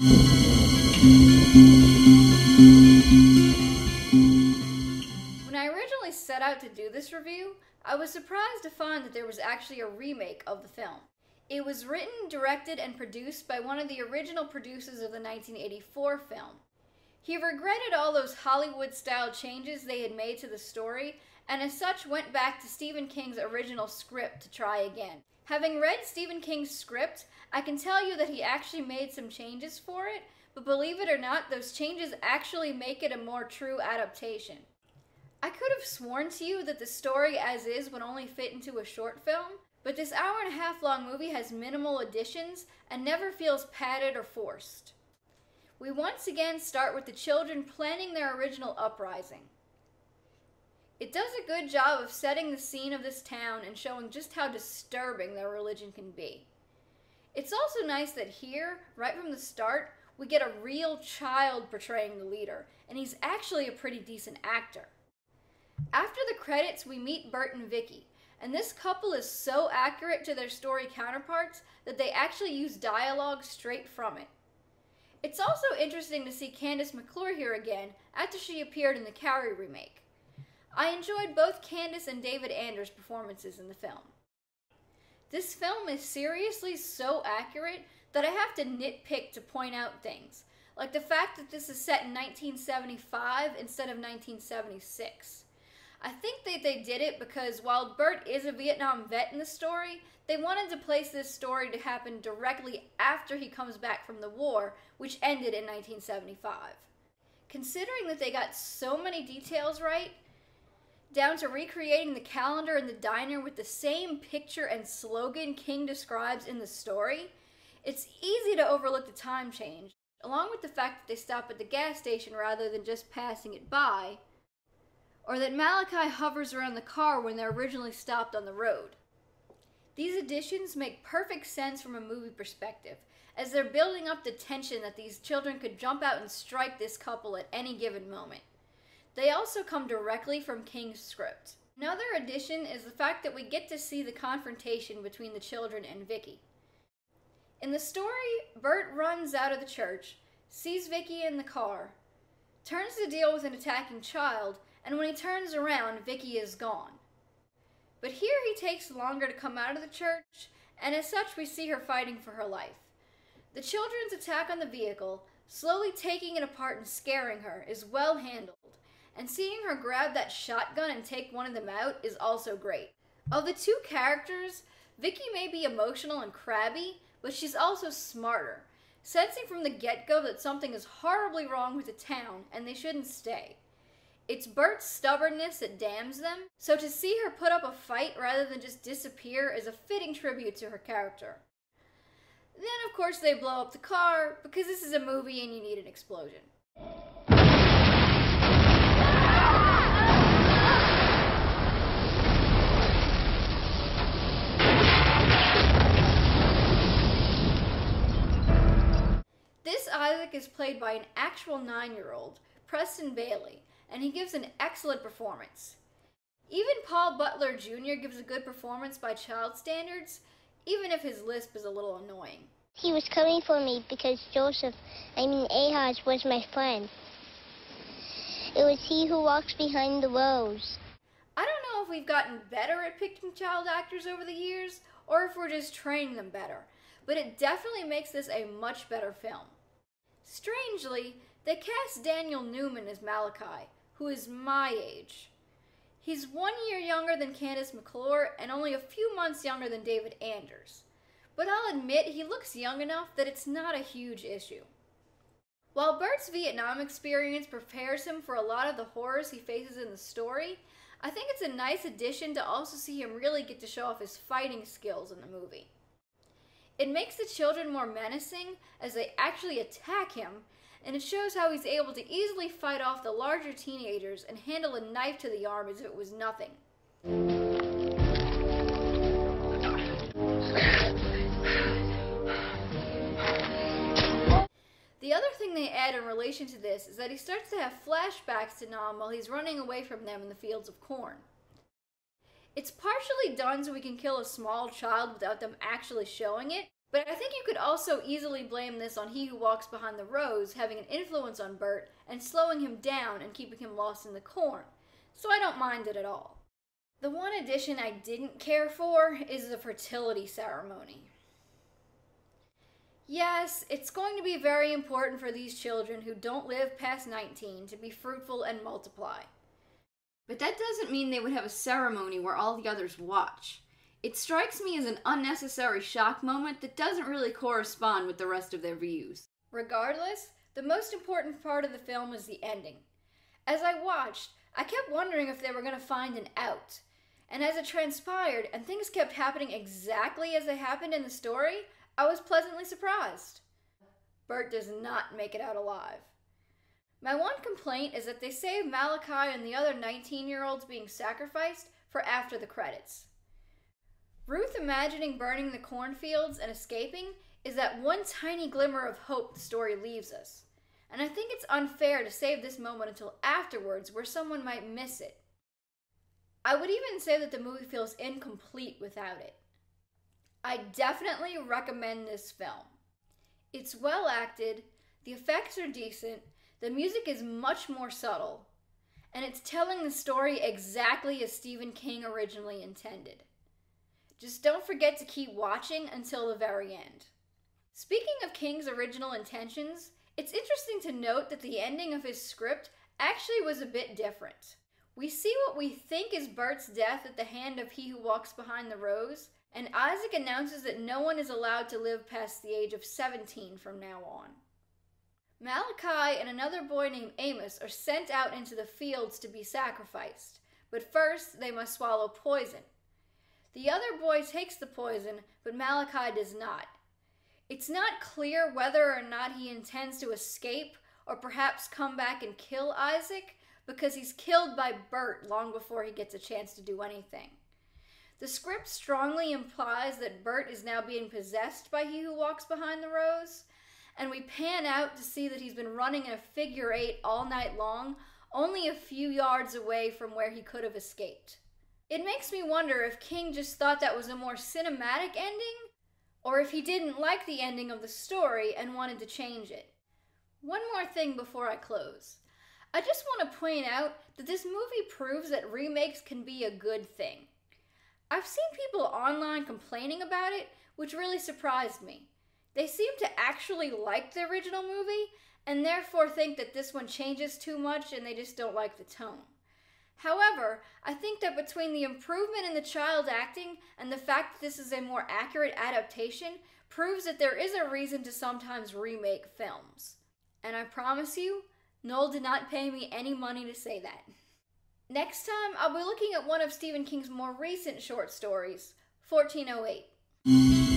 When I originally set out to do this review, I was surprised to find that there was actually a remake of the film. It was written, directed, and produced by one of the original producers of the 1984 film. He regretted all those Hollywood-style changes they had made to the story, and as such went back to Stephen King's original script to try again. Having read Stephen King's script, I can tell you that he actually made some changes for it, but believe it or not, those changes actually make it a more true adaptation. I could have sworn to you that the story as is would only fit into a short film, but this hour-and-a-half long movie has minimal additions and never feels padded or forced. We once again start with the children planning their original uprising. It does a good job of setting the scene of this town and showing just how disturbing their religion can be. It's also nice that here, right from the start, we get a real child portraying the leader, and he's actually a pretty decent actor. After the credits, we meet Bert and Vicky, and this couple is so accurate to their story counterparts that they actually use dialogue straight from it. It's also interesting to see Candace McClure here again after she appeared in the Carrie remake. I enjoyed both Candace and David Anders' performances in the film. This film is seriously so accurate that I have to nitpick to point out things, like the fact that this is set in 1975 instead of 1976. I think that they did it because while Bert is a Vietnam vet in the story, they wanted to place this story to happen directly after he comes back from the war, which ended in 1975. Considering that they got so many details right, down to recreating the calendar in the diner with the same picture and slogan King describes in the story, it's easy to overlook the time change, along with the fact that they stop at the gas station rather than just passing it by, or that Malachi hovers around the car when they're originally stopped on the road. These additions make perfect sense from a movie perspective, as they're building up the tension that these children could jump out and strike this couple at any given moment. They also come directly from King's script. Another addition is the fact that we get to see the confrontation between the children and Vicky. In the story, Bert runs out of the church, sees Vicky in the car, turns to deal with an attacking child, and when he turns around, Vicky is gone. But here he takes longer to come out of the church, and as such we see her fighting for her life. The children's attack on the vehicle, slowly taking it apart and scaring her, is well handled, and seeing her grab that shotgun and take one of them out is also great. Of the two characters, Vicky may be emotional and crabby, but she's also smarter, sensing from the get-go that something is horribly wrong with the town and they shouldn't stay. It's Bert's stubbornness that damns them, so to see her put up a fight rather than just disappear is a fitting tribute to her character. Then, of course, they blow up the car, because this is a movie and you need an explosion. This Isaac is played by an actual 9-year-old, Preston Bailey, and he gives an excellent performance. Even Paul Butler Jr. gives a good performance by child standards, even if his lisp is a little annoying. He was coming for me because Ahaz was my friend. It was he who walks behind the rows. I don't know if we've gotten better at picking child actors over the years, or if we're just training them better, but it definitely makes this a much better film. Strangely, they cast Daniel Newman as Malachi, who is my age. He's 1 year younger than Candace McClure and only a few months younger than David Anders. But I'll admit he looks young enough that it's not a huge issue. While Bert's Vietnam experience prepares him for a lot of the horrors he faces in the story, I think it's a nice addition to also see him really get to show off his fighting skills in the movie. It makes the children more menacing as they actually attack him, and it shows how he's able to easily fight off the larger teenagers and handle a knife to the arm as if it was nothing. The other thing they add in relation to this is that he starts to have flashbacks to Nam while he's running away from them in the fields of corn. It's partially done so we can kill a small child without them actually showing it, But I think you could also easily blame this on He Who Walks Behind the Rose having an influence on Bert and slowing him down and keeping him lost in the corn, so I don't mind it at all. The one addition I didn't care for is the fertility ceremony. Yes, it's going to be very important for these children who don't live past 19 to be fruitful and multiply. But that doesn't mean they would have a ceremony where all the others watch. It strikes me as an unnecessary shock moment that doesn't really correspond with the rest of their views. Regardless, the most important part of the film is the ending. As I watched, I kept wondering if they were going to find an out. And as it transpired, and things kept happening exactly as they happened in the story, I was pleasantly surprised. Bert does not make it out alive. My one complaint is that they save Malachi and the other 19-year-olds being sacrificed for after the credits. Ruth imagining burning the cornfields and escaping is that one tiny glimmer of hope the story leaves us. And I think it's unfair to save this moment until afterwards where someone might miss it. I would even say that the movie feels incomplete without it. I definitely recommend this film. It's well acted, the effects are decent, the music is much more subtle, and it's telling the story exactly as Stephen King originally intended. Just don't forget to keep watching until the very end. Speaking of King's original intentions, it's interesting to note that the ending of his script actually was a bit different. We see what we think is Bert's death at the hand of He Who Walks Behind the Rose, and Isaac announces that no one is allowed to live past the age of 17 from now on. Malachi and another boy named Amos are sent out into the fields to be sacrificed, but first they must swallow poison. The other boy takes the poison, but Malachi does not. It's not clear whether or not he intends to escape or perhaps come back and kill Isaac, because he's killed by Bert long before he gets a chance to do anything. The script strongly implies that Bert is now being possessed by He Who Walks Behind the Rose, and we pan out to see that he's been running in a figure eight all night long, only a few yards away from where he could have escaped. It makes me wonder if King just thought that was a more cinematic ending, or if he didn't like the ending of the story and wanted to change it. One more thing before I close. I just want to point out that this movie proves that remakes can be a good thing. I've seen people online complaining about it, which really surprised me. They seem to actually like the original movie, and therefore think that this one changes too much and they just don't like the tone. However, I think that between the improvement in the child acting and the fact that this is a more accurate adaptation proves that there is a reason to sometimes remake films. And I promise you, Noel did not pay me any money to say that. Next time, I'll be looking at one of Stephen King's more recent short stories, 1408.